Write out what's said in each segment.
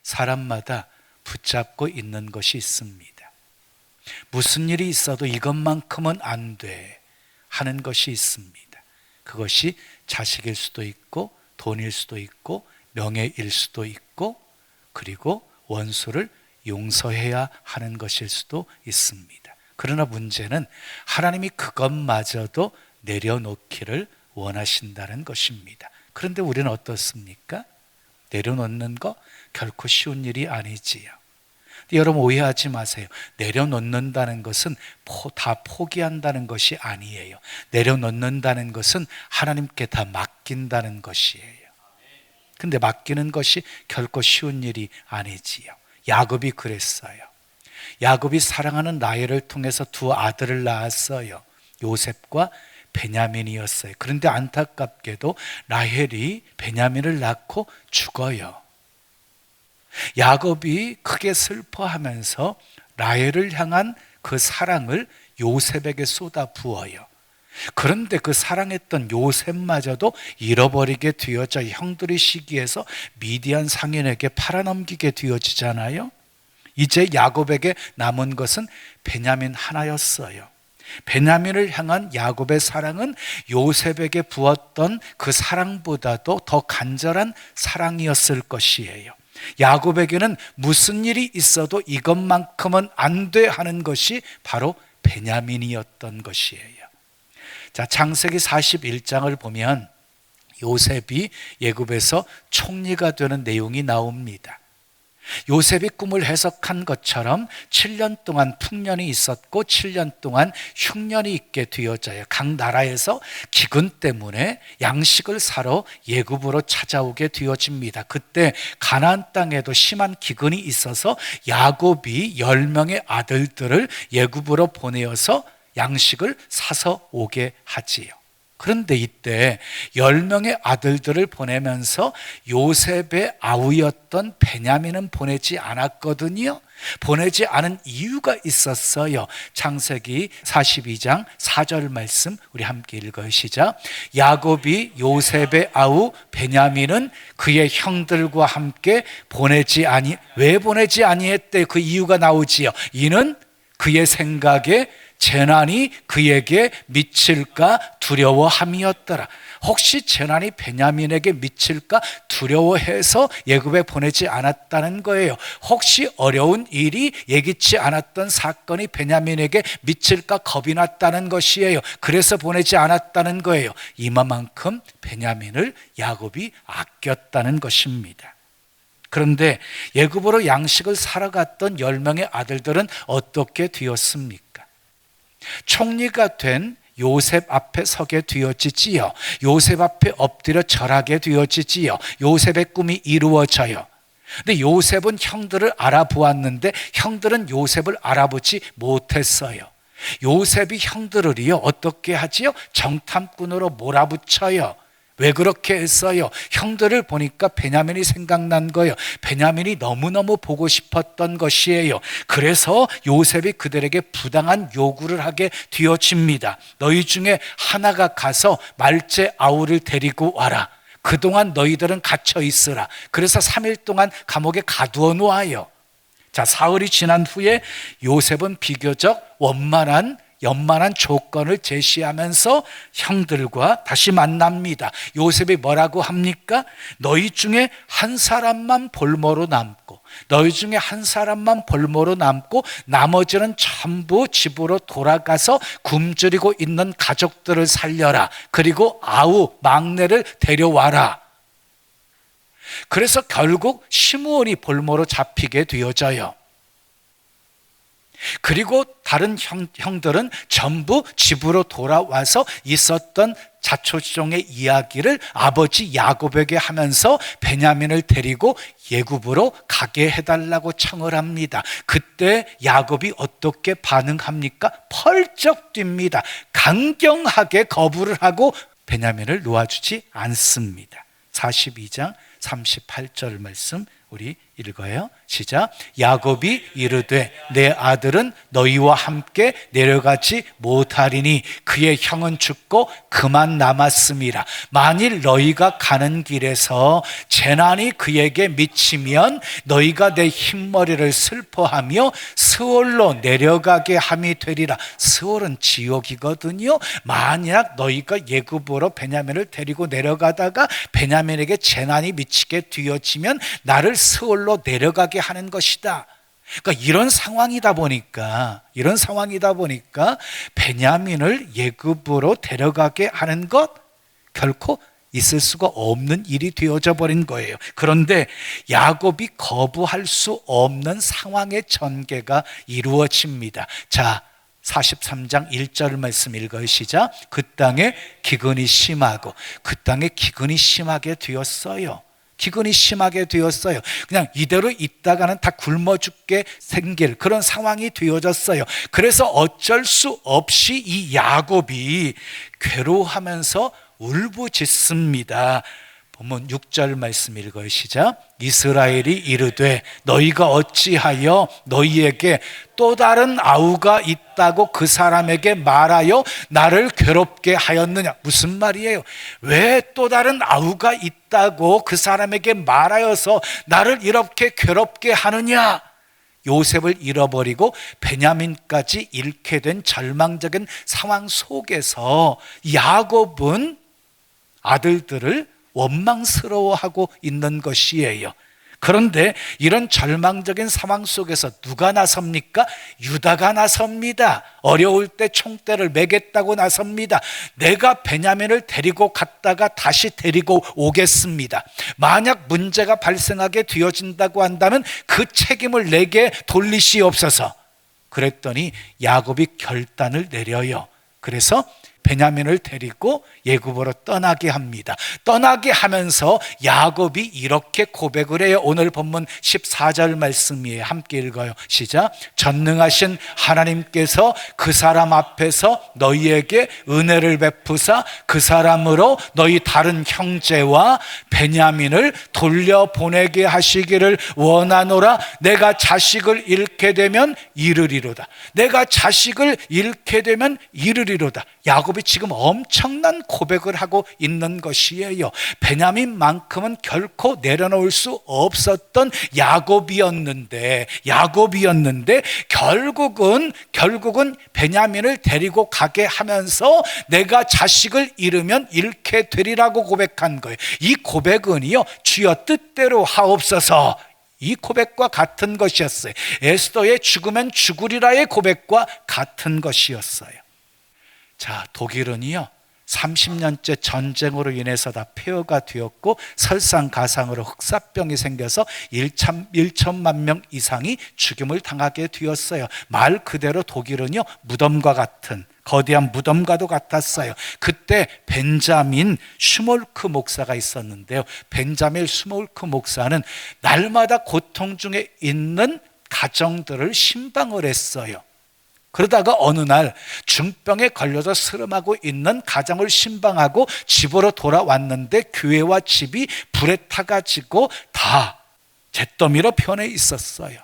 사람마다 붙잡고 있는 것이 있습니다. 무슨 일이 있어도 이것만큼은 안 돼 하는 것이 있습니다. 그것이 자식일 수도 있고 돈일 수도 있고 명예일 수도 있고 그리고 원수를 용서해야 하는 것일 수도 있습니다. 그러나 문제는 하나님이 그것마저도 내려놓기를 원하신다는 것입니다. 그런데 우리는 어떻습니까? 내려놓는 거 결코 쉬운 일이 아니지요. 여러분 오해하지 마세요. 내려놓는다는 것은 다 포기한다는 것이 아니에요. 내려놓는다는 것은 하나님께 다 맡긴다는 것이에요. 근데 맡기는 것이 결코 쉬운 일이 아니지요. 야곱이 그랬어요. 야곱이 사랑하는 라헬을 통해서 두 아들을 낳았어요. 요셉과 베냐민이었어요. 그런데 안타깝게도 라헬이 베냐민을 낳고 죽어요. 야곱이 크게 슬퍼하면서 라헬을 향한 그 사랑을 요셉에게 쏟아 부어요. 그런데 그 사랑했던 요셉마저도 잃어버리게 되어져 형들의 시기에서 미디안 상인에게 팔아넘기게 되어지잖아요. 이제 야곱에게 남은 것은 베냐민 하나였어요. 베냐민을 향한 야곱의 사랑은 요셉에게 부었던 그 사랑보다도 더 간절한 사랑이었을 것이에요. 야곱에게는 무슨 일이 있어도 이것만큼은 안 돼 하는 것이 바로 베냐민이었던 것이에요. 자, 창세기 41장을 보면 요셉이 애굽에서 총리가 되는 내용이 나옵니다. 요셉이 꿈을 해석한 것처럼 7년 동안 풍년이 있었고 7년 동안 흉년이 있게 되어져요. 각 나라에서 기근 때문에 양식을 사러 애굽으로 찾아오게 되어집니다. 그때 가나안 땅에도 심한 기근이 있어서 야곱이 10명의 아들들을 애굽으로 보내어서 양식을 사서 오게 하지요. 그런데 이때 10명의 아들들을 보내면서 요셉의 아우였던 베냐민은 보내지 않았거든요. 보내지 않은 이유가 있었어요. 창세기 42장 4절 말씀 우리 함께 읽어요. 시작. 야곱이 요셉의 아우 베냐민은 그의 형들과 함께 왜 보내지 아니했대? 그 이유가 나오지요. 이는 그의 생각에 재난이 그에게 미칠까 두려워함이었더라. 혹시 재난이 베냐민에게 미칠까 두려워해서 애굽에 보내지 않았다는 거예요. 혹시 어려운 일이 예기치 않았던 사건이 베냐민에게 미칠까 겁이 났다는 것이에요. 그래서 보내지 않았다는 거예요. 이만큼 베냐민을 야곱이 아꼈다는 것입니다. 그런데 애굽으로 양식을 사러 갔던 10명의 아들들은 어떻게 되었습니까? 총리가 된 요셉 앞에 서게 되어지지요. 요셉 앞에 엎드려 절하게 되어지지요. 요셉의 꿈이 이루어져요. 근데 요셉은 형들을 알아보았는데 형들은 요셉을 알아보지 못했어요. 요셉이 형들을요 어떻게 하지요? 정탐꾼으로 몰아붙여요. 왜 그렇게 했어요? 형들을 보니까 베냐민이 생각난 거예요. 베냐민이 너무너무 보고 싶었던 것이에요. 그래서 요셉이 그들에게 부당한 요구를 하게 되어집니다. 너희 중에 하나가 가서 말제 아우를 데리고 와라. 그동안 너희들은 갇혀 있으라. 그래서 3일 동안 감옥에 가두어 놓아요. 자, 사흘이 지난 후에 요셉은 비교적 연만한 조건을 제시하면서 형들과 다시 만납니다. 요셉이 뭐라고 합니까? 너희 중에 한 사람만 볼모로 남고 나머지는 전부 집으로 돌아가서 굶주리고 있는 가족들을 살려라. 그리고 아우 막내를 데려와라. 그래서 결국 시므온이 볼모로 잡히게 되어져요. 그리고 다른 형들은 전부 집으로 돌아와서 있었던 자초지종의 이야기를 아버지 야곱에게 하면서 베냐민을 데리고 애굽으로 가게 해달라고 청을 합니다. 그때 야곱이 어떻게 반응합니까? 펄쩍 뜁니다. 강경하게 거부를 하고 베냐민을 놓아주지 않습니다. 42장 38절 말씀 우리 읽어요. 시작. 야곱이 이르되 내 아들은 너희와 함께 내려가지 못하리니 그의 형은 죽고 그만 남았음이라. 만일 너희가 가는 길에서 재난이 그에게 미치면 너희가 내 흰머리를 슬퍼하며 스올로 내려가게 함이 되리라. 스올은 지옥이거든요. 만약 너희가 예굽으로 베냐민을 데리고 내려가다가 베냐민에게 재난이 미치게 되어지면 나를 스올로 내려가게 하는 것이다. 그러니까 이런 상황이다 보니까 베냐민을 예굽으로 데려가게 하는 것 결코 있을 수가 없는 일이 되어져 버린 거예요. 그런데 야곱이 거부할 수 없는 상황의 전개가 이루어집니다. 자, 43장 1절 말씀 읽어요. 시작. 그 땅에 기근이 심하고 그 땅에 기근이 심하게 되었어요. 기근이 심하게 되었어요. 그냥 이대로 있다가는 다 굶어 죽게 생길 그런 상황이 되어졌어요. 그래서 어쩔 수 없이 이 야곱이 괴로워하면서 울부짖습니다. 본문 6절 말씀 읽어요. 시작. 이스라엘이 이르되 너희가 어찌하여 너희에게 또 다른 아우가 있다고 그 사람에게 말하여 나를 괴롭게 하였느냐. 무슨 말이에요? 왜 또 다른 아우가 있다고 그 사람에게 말하여서 나를 이렇게 괴롭게 하느냐. 요셉을 잃어버리고 베냐민까지 잃게 된 절망적인 상황 속에서 야곱은 아들들을 원망스러워하고 있는 것이에요. 그런데 이런 절망적인 상황 속에서 누가 나섭니까? 유다가 나섭니다. 어려울 때 총대를 매겠다고 나섭니다. 내가 베냐민을 데리고 갔다가 다시 데리고 오겠습니다. 만약 문제가 발생하게 되어진다고 한다면 그 책임을 내게 돌리시옵소서. 그랬더니 야곱이 결단을 내려요. 그래서 베냐민을 데리고 예굽으로 떠나게 합니다. 떠나게 하면서 야곱이 이렇게 고백을 해요. 오늘 본문 14절 말씀이에요. 함께 읽어요. 시작. 전능하신 하나님께서 그 사람 앞에서 너희에게 은혜를 베푸사 그 사람으로 너희 다른 형제와 베냐민을 돌려보내게 하시기를 원하노라. 내가 자식을 잃게 되면 이르리로다. 내가 자식을 잃게 되면 이르리로다. 야곱이 지금 엄청난 고백을 하고 있는 것이에요. 베냐민만큼은 결코 내려놓을 수 없었던 야곱이었는데 결국은 베냐민을 데리고 가게 하면서 내가 자식을 잃으면 잃게 되리라고 고백한 거예요. 이 고백은요, 주여 뜻대로 하옵소서. 이 고백과 같은 것이었어요. 에스더의 죽으면 죽으리라의 고백과 같은 것이었어요. 자, 독일은요 30년째 전쟁으로 인해서 다 폐허가 되었고 설상가상으로 흑사병이 생겨서 1천만 명 이상이 죽임을 당하게 되었어요. 말 그대로 독일은요 무덤과 같은 거대한 무덤과도 같았어요. 그때 벤자민 슈몰크 목사가 있었는데요. 벤자민 슈몰크 목사는 날마다 고통 중에 있는 가정들을 신방을 했어요. 그러다가 어느 날 중병에 걸려서 스름하고 있는 가정을 신방하고 집으로 돌아왔는데 교회와 집이 불에 타가지고 다 잿더미로 변해 있었어요.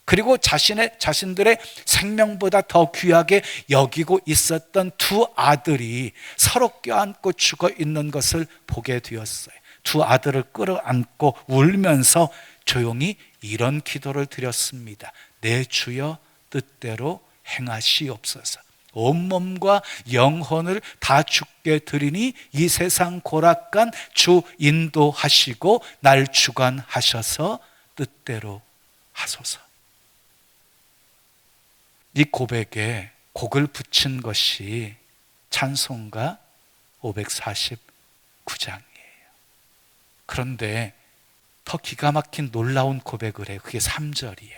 그리고 자신들의 생명보다 더 귀하게 여기고 있었던 두 아들이 서로 껴안고 죽어 있는 것을 보게 되었어요. 두 아들을 끌어안고 울면서 조용히 이런 기도를 드렸습니다. 내 주여 뜻대로 행하시옵소서. 온몸과 영혼을 다 주께 드리니 이 세상 고락간 주 인도하시고 날 주관하셔서 뜻대로 하소서. 이 고백에 곡을 붙인 것이 찬송가 549장이에요. 그런데 더 기가 막힌 놀라운 고백을 해요. 그게 3절이에요.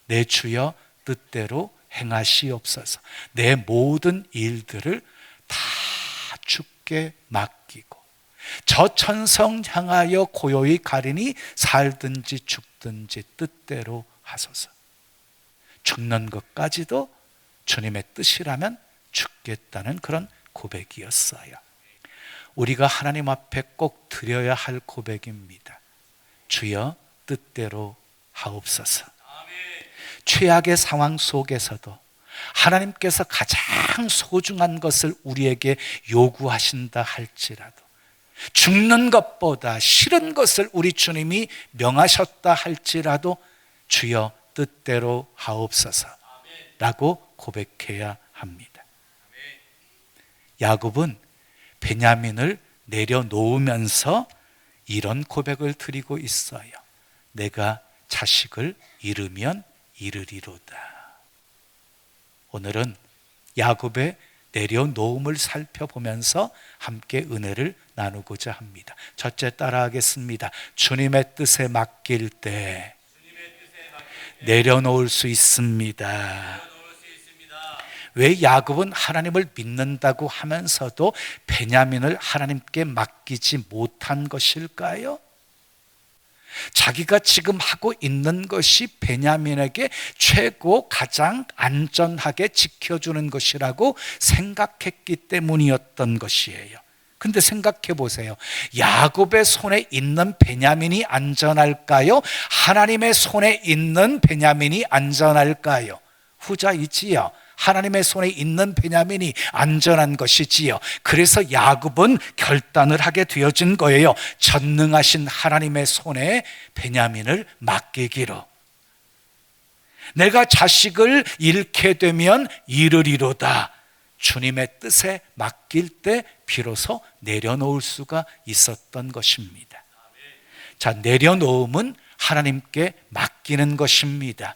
내 주여 뜻대로 행하시옵소서. 내 모든 일들을 다 주께 맡기고 저 천성 향하여 고요히 가리니 살든지 죽든지 뜻대로 하소서. 죽는 것까지도 주님의 뜻이라면 죽겠다는 그런 고백이었어요. 우리가 하나님 앞에 꼭 드려야 할 고백입니다. 주여 뜻대로 하옵소서. 최악의 상황 속에서도 하나님께서 가장 소중한 것을 우리에게 요구하신다 할지라도, 죽는 것보다 싫은 것을 우리 주님이 명하셨다 할지라도 주여 뜻대로 하옵소서 라고 고백해야 합니다. 야곱은 베냐민을 내려놓으면서 이런 고백을 드리고 있어요. 내가 자식을 잃으면 잃으리로다. 오늘은 야곱의 내려놓음을 살펴보면서 함께 은혜를 나누고자 합니다. 첫째 따라하겠습니다. 주님의 뜻에 맡길 때 내려놓을 수 있습니다. 왜 야곱은 하나님을 믿는다고 하면서도 베냐민을 하나님께 맡기지 못한 것일까요? 자기가 지금 하고 있는 것이 베냐민에게 최고 가장 안전하게 지켜주는 것이라고 생각했기 때문이었던 것이에요. 근데 생각해 보세요. 야곱의 손에 있는 베냐민이 안전할까요? 하나님의 손에 있는 베냐민이 안전할까요? 후자이지요. 하나님의 손에 있는 베냐민이 안전한 것이지요. 그래서 야곱은 결단을 하게 되어진 거예요. 전능하신 하나님의 손에 베냐민을 맡기기로. 내가 자식을 잃게 되면 잃으리로다. 주님의 뜻에 맡길 때 비로소 내려놓을 수가 있었던 것입니다. 자, 내려놓음은 하나님께 맡기는 것입니다.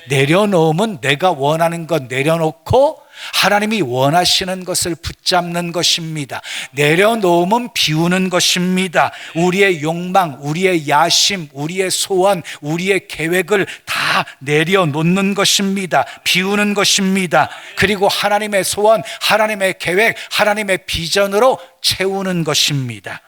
내려놓음은 내가 원하는 것 내려놓고 하나님이 원하시는 것을 붙잡는 것입니다. 내려놓음은 비우는 것입니다. 우리의 욕망, 우리의 야심, 우리의 소원, 우리의 계획을 다 내려놓는 것입니다. 비우는 것입니다. 그리고 하나님의 소원, 하나님의 계획, 하나님의 비전으로 채우는 것입니다.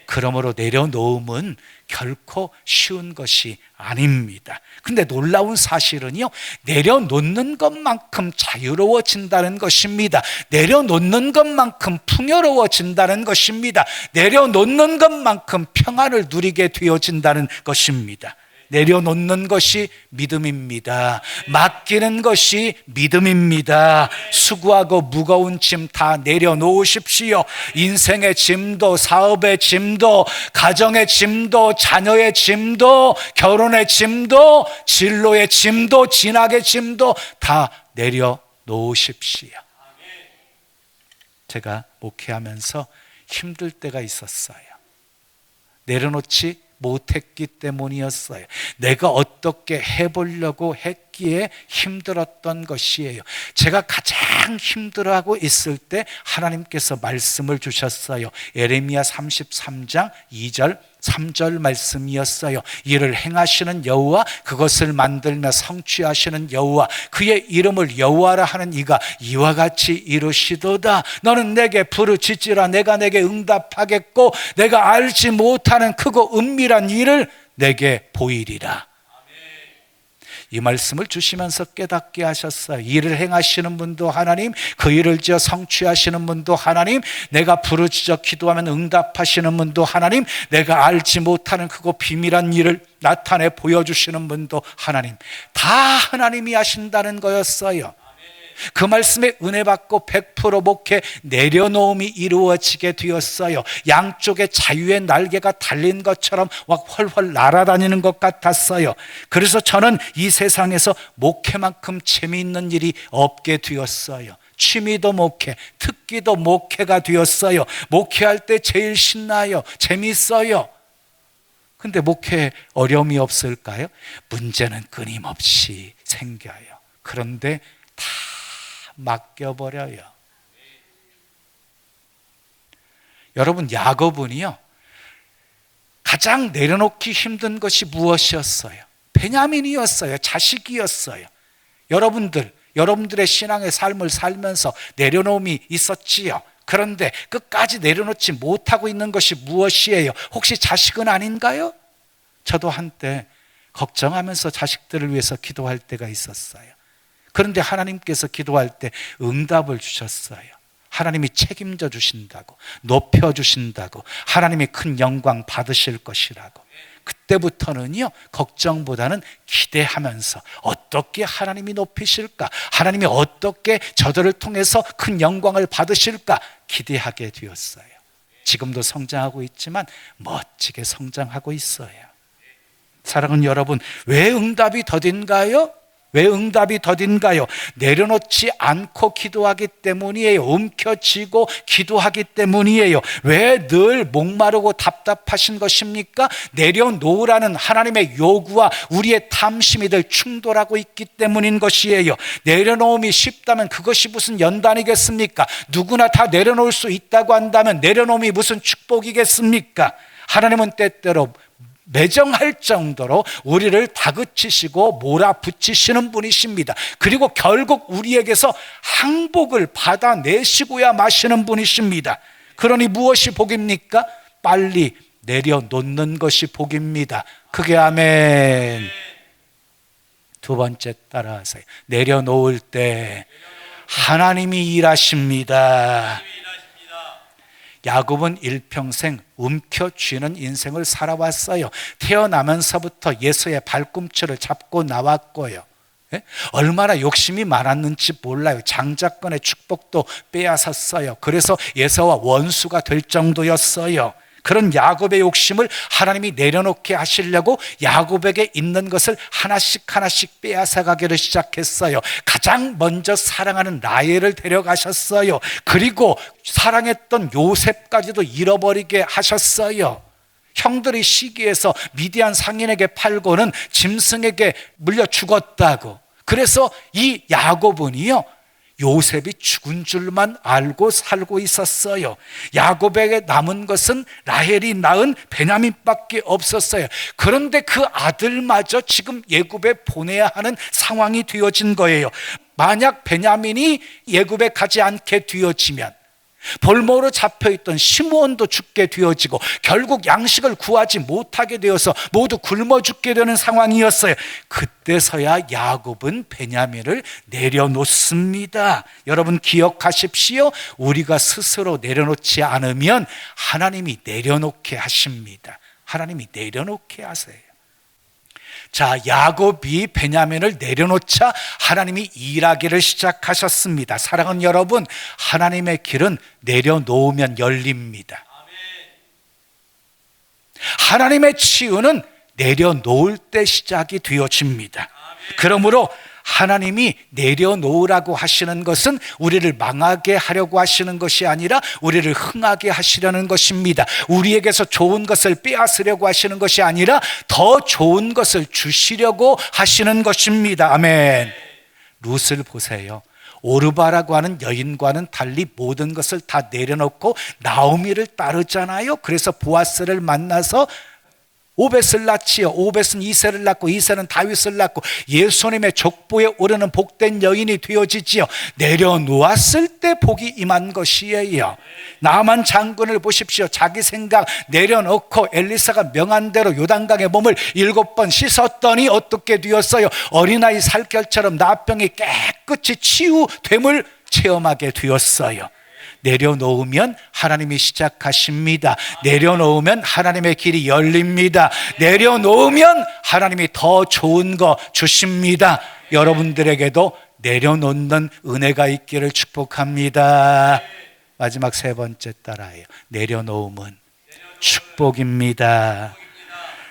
그러므로 내려놓음은 결코 쉬운 것이 아닙니다. 근데 놀라운 사실은요, 내려놓는 것만큼 자유로워진다는 것입니다. 내려놓는 것만큼 풍요로워진다는 것입니다. 내려놓는 것만큼 평안을 누리게 되어진다는 것입니다. 내려놓는 것이 믿음입니다. 맡기는 것이 믿음입니다. 수고하고 무거운 짐 다 내려놓으십시오. 인생의 짐도, 사업의 짐도, 가정의 짐도, 자녀의 짐도, 결혼의 짐도, 진로의 짐도, 진학의 짐도 다 내려놓으십시오. 제가 목회하면서 힘들 때가 있었어요. 내려놓지 못했기 때문이었어요. 내가 어떻게 해보려고 했기에 힘들었던 것이에요. 제가 가장 힘들어하고 있을 때 하나님께서 말씀을 주셨어요. 예레미야 33장 2절 3절 말씀이었어요. 이를 행하시는 여호와, 그것을 만들며 성취하시는 여호와, 그의 이름을 여호와라 하는 이가 이와 같이 이르시도다. 너는 내게 부르짖으라. 내가 내게 응답하겠고 내가 알지 못하는 크고 은밀한 일을 내게 보이리라. 이 말씀을 주시면서 깨닫게 하셨어요. 일을 행하시는 분도 하나님, 그 일을 지어 성취하시는 분도 하나님, 내가 부르짖어 기도하면 응답하시는 분도 하나님, 내가 알지 못하는 크고 비밀한 일을 나타내 보여주시는 분도 하나님, 다 하나님이 하신다는 거였어요. 그 말씀에 은혜 받고 100% 목회 내려놓음이 이루어지게 되었어요. 양쪽에 자유의 날개가 달린 것처럼 막 훨훨 날아다니는 것 같았어요. 그래서 저는 이 세상에서 목회만큼 재미있는 일이 없게 되었어요. 취미도 목회, 특기도 목회가 되었어요. 목회할 때 제일 신나요. 재밌어요. 근데 목회에 어려움이 없을까요? 문제는 끊임없이 생겨요. 그런데 다 맡겨버려요. 여러분, 야곱은요, 가장 내려놓기 힘든 것이 무엇이었어요? 베냐민이었어요. 자식이었어요. 여러분들의 신앙의 삶을 살면서 내려놓음이 있었지요. 그런데 끝까지 내려놓지 못하고 있는 것이 무엇이에요? 혹시 자식은 아닌가요? 저도 한때 걱정하면서 자식들을 위해서 기도할 때가 있었어요. 그런데 하나님께서 기도할 때 응답을 주셨어요. 하나님이 책임져 주신다고, 높여 주신다고, 하나님이 큰 영광 받으실 것이라고. 그때부터는요, 걱정보다는 기대하면서 어떻게 하나님이 높이실까, 하나님이 어떻게 저들을 통해서 큰 영광을 받으실까 기대하게 되었어요. 지금도 성장하고 있지만 멋지게 성장하고 있어요. 사랑하는 여러분, 왜 응답이 더딘가요? 왜 응답이 더딘가요? 내려놓지 않고 기도하기 때문이에요. 움켜쥐고 기도하기 때문이에요. 왜 늘 목마르고 답답하신 것입니까? 내려놓으라는 하나님의 요구와 우리의 탐심이 늘 충돌하고 있기 때문인 것이에요. 내려놓음이 쉽다면 그것이 무슨 연단이겠습니까? 누구나 다 내려놓을 수 있다고 한다면 내려놓음이 무슨 축복이겠습니까? 하나님은 때때로 매정할 정도로 우리를 다그치시고 몰아붙이시는 분이십니다. 그리고 결국 우리에게서 항복을 받아내시고야 마시는 분이십니다. 그러니 무엇이 복입니까? 빨리 내려놓는 것이 복입니다. 크게 아멘. 두 번째 따라하세요. 내려놓을 때 하나님이 일하십니다. 야곱은 일평생 움켜쥐는 인생을 살아왔어요. 태어나면서부터 예수의 발꿈치를 잡고 나왔고요. 얼마나 욕심이 많았는지 몰라요. 장자권의 축복도 빼앗았어요. 그래서 예수와 원수가 될 정도였어요. 그런 야곱의 욕심을 하나님이 내려놓게 하시려고 야곱에게 있는 것을 하나씩 빼앗아가기를 시작했어요. 가장 먼저 사랑하는 라헬을 데려가셨어요. 그리고 사랑했던 요셉까지도 잃어버리게 하셨어요. 형들이 시기해서 미디안 상인에게 팔고는 짐승에게 물려 죽었다고. 그래서 이 야곱은요, 요셉이 죽은 줄만 알고 살고 있었어요. 야곱에게 남은 것은 라헬이 낳은 베냐민밖에 없었어요. 그런데 그 아들마저 지금 애굽에 보내야 하는 상황이 되어진 거예요. 만약 베냐민이 애굽에 가지 않게 되어지면 볼모로 잡혀있던 시므온도 죽게 되어지고 결국 양식을 구하지 못하게 되어서 모두 굶어 죽게 되는 상황이었어요. 그때서야 야곱은 베냐민을 내려놓습니다. 여러분 기억하십시오. 우리가 스스로 내려놓지 않으면 하나님이 내려놓게 하십니다. 하나님이 내려놓게 하세요. 자, 야곱이 베냐민을 내려놓자 하나님이 일하기를 시작하셨습니다. 사랑하는 여러분, 하나님의 길은 내려놓으면 열립니다. 하나님의 치유는 내려놓을 때 시작이 되어집니다. 그러므로 하나님이 내려놓으라고 하시는 것은 우리를 망하게 하려고 하시는 것이 아니라 우리를 흥하게 하시려는 것입니다. 우리에게서 좋은 것을 빼앗으려고 하시는 것이 아니라 더 좋은 것을 주시려고 하시는 것입니다. 아멘. 룻을 보세요. 오르바라고 하는 여인과는 달리 모든 것을 다 내려놓고 나오미를 따르잖아요. 그래서 보아스를 만나서 오벳을 낳지요. 오벳은 이새를 낳고 이새는 다윗을 낳고 예수님의 족보에 오르는 복된 여인이 되어지지요. 내려놓았을 때 복이 임한 것이에요. 나만 장군을 보십시오. 자기 생각 내려놓고 엘리사가 명한 대로 요단강에 몸을 7번 씻었더니 어떻게 되었어요? 어린아이 살결처럼 나병이 깨끗이 치유됨을 체험하게 되었어요. 내려놓으면 하나님이 시작하십니다. 내려놓으면 하나님의 길이 열립니다. 내려놓으면 하나님이 더 좋은 거 주십니다. 여러분들에게도 내려놓는 은혜가 있기를 축복합니다. 마지막 세 번째 따라해요. 내려놓음은 축복입니다.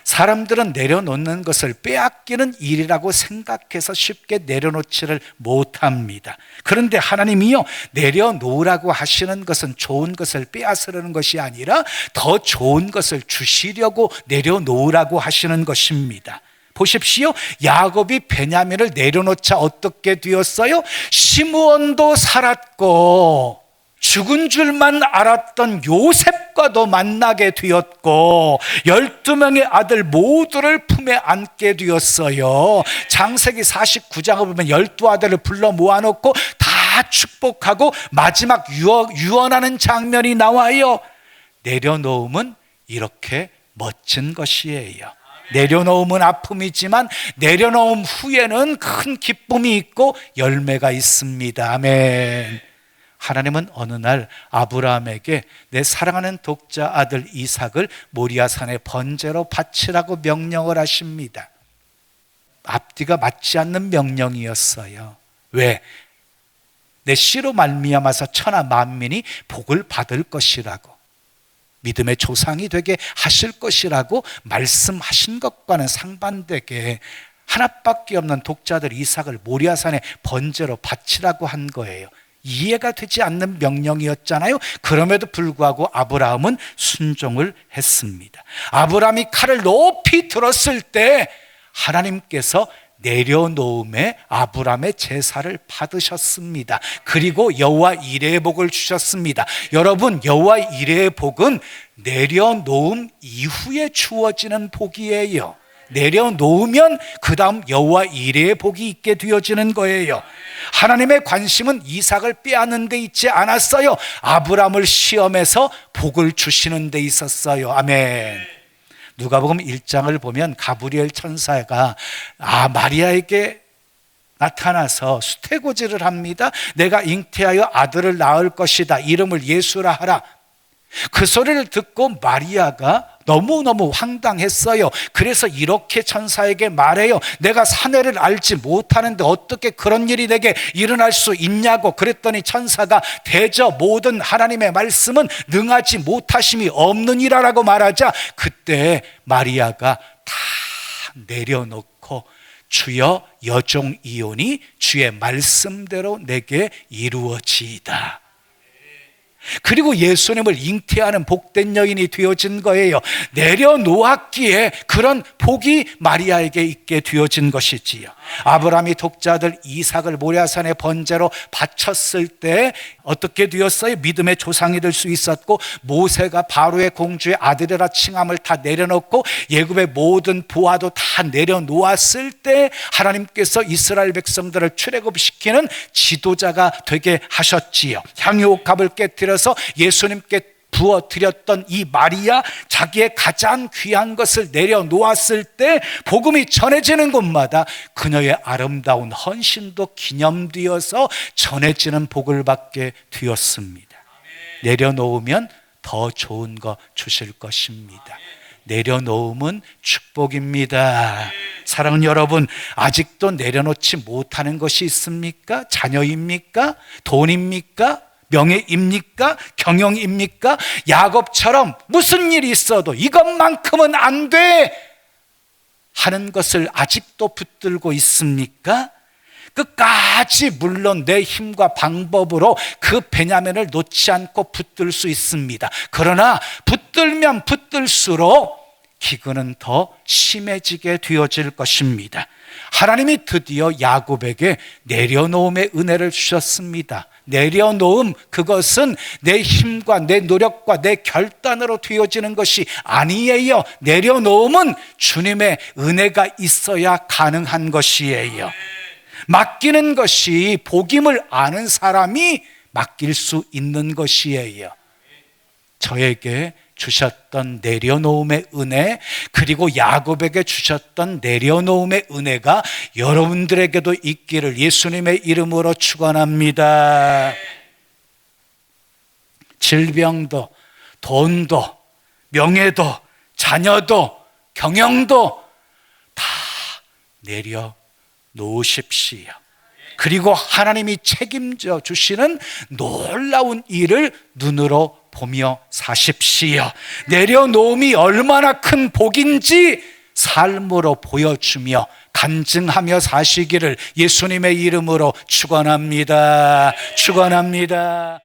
사람들은 내려놓는 것을 빼앗기는 일이라고 생각해서 쉽게 내려놓지를 못합니다. 그런데 하나님이요, 내려놓으라고 하시는 것은 좋은 것을 빼앗으려는 것이 아니라 더 좋은 것을 주시려고 내려놓으라고 하시는 것입니다. 보십시오. 야곱이 베냐민을 내려놓자 어떻게 되었어요? 시므온도 살았고 죽은 줄만 알았던 요셉과도 만나게 되었고 12명의 아들 모두를 품에 안게 되었어요. 창세기 49장을 보면 12아들을 불러 모아놓고 다 축복하고 마지막 유언하는 장면이 나와요. 내려놓음은 이렇게 멋진 것이에요. 내려놓음은 아픔이지만 내려놓음 후에는 큰 기쁨이 있고 열매가 있습니다. 아멘. 하나님은 어느 날 아브라함에게 내 사랑하는 독자 아들 이삭을 모리아산의 번제로 바치라고 명령을 하십니다. 앞뒤가 맞지 않는 명령이었어요. 왜? 내 씨로 말미암아서 천하 만민이 복을 받을 것이라고, 믿음의 조상이 되게 하실 것이라고 말씀하신 것과는 상반되게 하나밖에 없는 독자들 이삭을 모리아산의 번제로 바치라고 한 거예요. 이해가 되지 않는 명령이었잖아요. 그럼에도 불구하고 아브라함은 순종을 했습니다. 아브라함이 칼을 높이 들었을 때 하나님께서 내려놓음에 아브라함의 제사를 받으셨습니다. 그리고 여호와 이레의 복을 주셨습니다. 여러분, 여호와 이레의 복은 내려놓음 이후에 주어지는 복이에요. 내려놓으면 그 다음 여호와 이레의 복이 있게 되어지는 거예요. 하나님의 관심은 이삭을 빼앗는 데 있지 않았어요. 아브라함을 시험해서 복을 주시는 데 있었어요. 아멘. 누가복음 1장을 보면 가브리엘 천사가 마리아에게 나타나서 수태고지를 합니다. 내가 잉태하여 아들을 낳을 것이다. 이름을 예수라 하라. 그 소리를 듣고 마리아가 너무너무 황당했어요. 그래서 이렇게 천사에게 말해요. 내가 사내를 알지 못하는데 어떻게 그런 일이 내게 일어날 수 있냐고. 그랬더니 천사가 대저 모든 하나님의 말씀은 능하지 못하심이 없느니라라고 말하자, 그때 마리아가 다 내려놓고 주여 여종이오니 주의 말씀대로 내게 이루어지이다. 그리고 예수님을 잉태하는 복된 여인이 되어진 거예요. 내려놓았기에 그런 복이 마리아에게 있게 되어진 것이지요. 아브라함이 독자들 이삭을 모리아산의 번제로 바쳤을 때 어떻게 되었어요? 믿음의 조상이 될 수 있었고, 모세가 바로의 공주의 아들이라 칭함을 다 내려놓고 예굽의 모든 부하도 다 내려놓았을 때 하나님께서 이스라엘 백성들을 출애굽시키는 지도자가 되게 하셨지요. 향유옥합을 깨뜨려서 예수님께 부어드렸던 이 마리아, 자기의 가장 귀한 것을 내려놓았을 때 복음이 전해지는 곳마다 그녀의 아름다운 헌신도 기념되어서 전해지는 복을 받게 되었습니다. 내려놓으면 더 좋은 거 주실 것입니다. 내려놓음은 축복입니다. 사랑하는 여러분, 아직도 내려놓지 못하는 것이 있습니까? 자녀입니까? 돈입니까? 명예입니까? 경영입니까? 야곱처럼 무슨 일이 있어도 이것만큼은 안 돼 하는 것을 아직도 붙들고 있습니까? 끝까지 물론 내 힘과 방법으로 그 베냐민을 놓지 않고 붙들 수 있습니다. 그러나 붙들면 붙들수록 기근은 더 심해지게 되어질 것입니다. 하나님이 드디어 야곱에게 내려놓음의 은혜를 주셨습니다. 내려놓음, 그것은 내 힘과 내 노력과 내 결단으로 되어지는 것이 아니에요. 내려놓음은 주님의 은혜가 있어야 가능한 것이에요. 맡기는 것이 복임을 아는 사람이 맡길 수 있는 것이에요. 저에게 주셨던 내려놓음의 은혜, 그리고 야곱에게 주셨던 내려놓음의 은혜가 여러분들에게도 있기를 예수님의 이름으로 축원합니다. 질병도, 돈도, 명예도, 자녀도, 경영도 다 내려놓으십시오. 그리고 하나님이 책임져 주시는 놀라운 일을 눈으로 보며 사십시오. 내려놓음이 얼마나 큰 복인지 삶으로 보여주며 간증하며 사시기를 예수님의 이름으로 축원합니다. 축원합니다.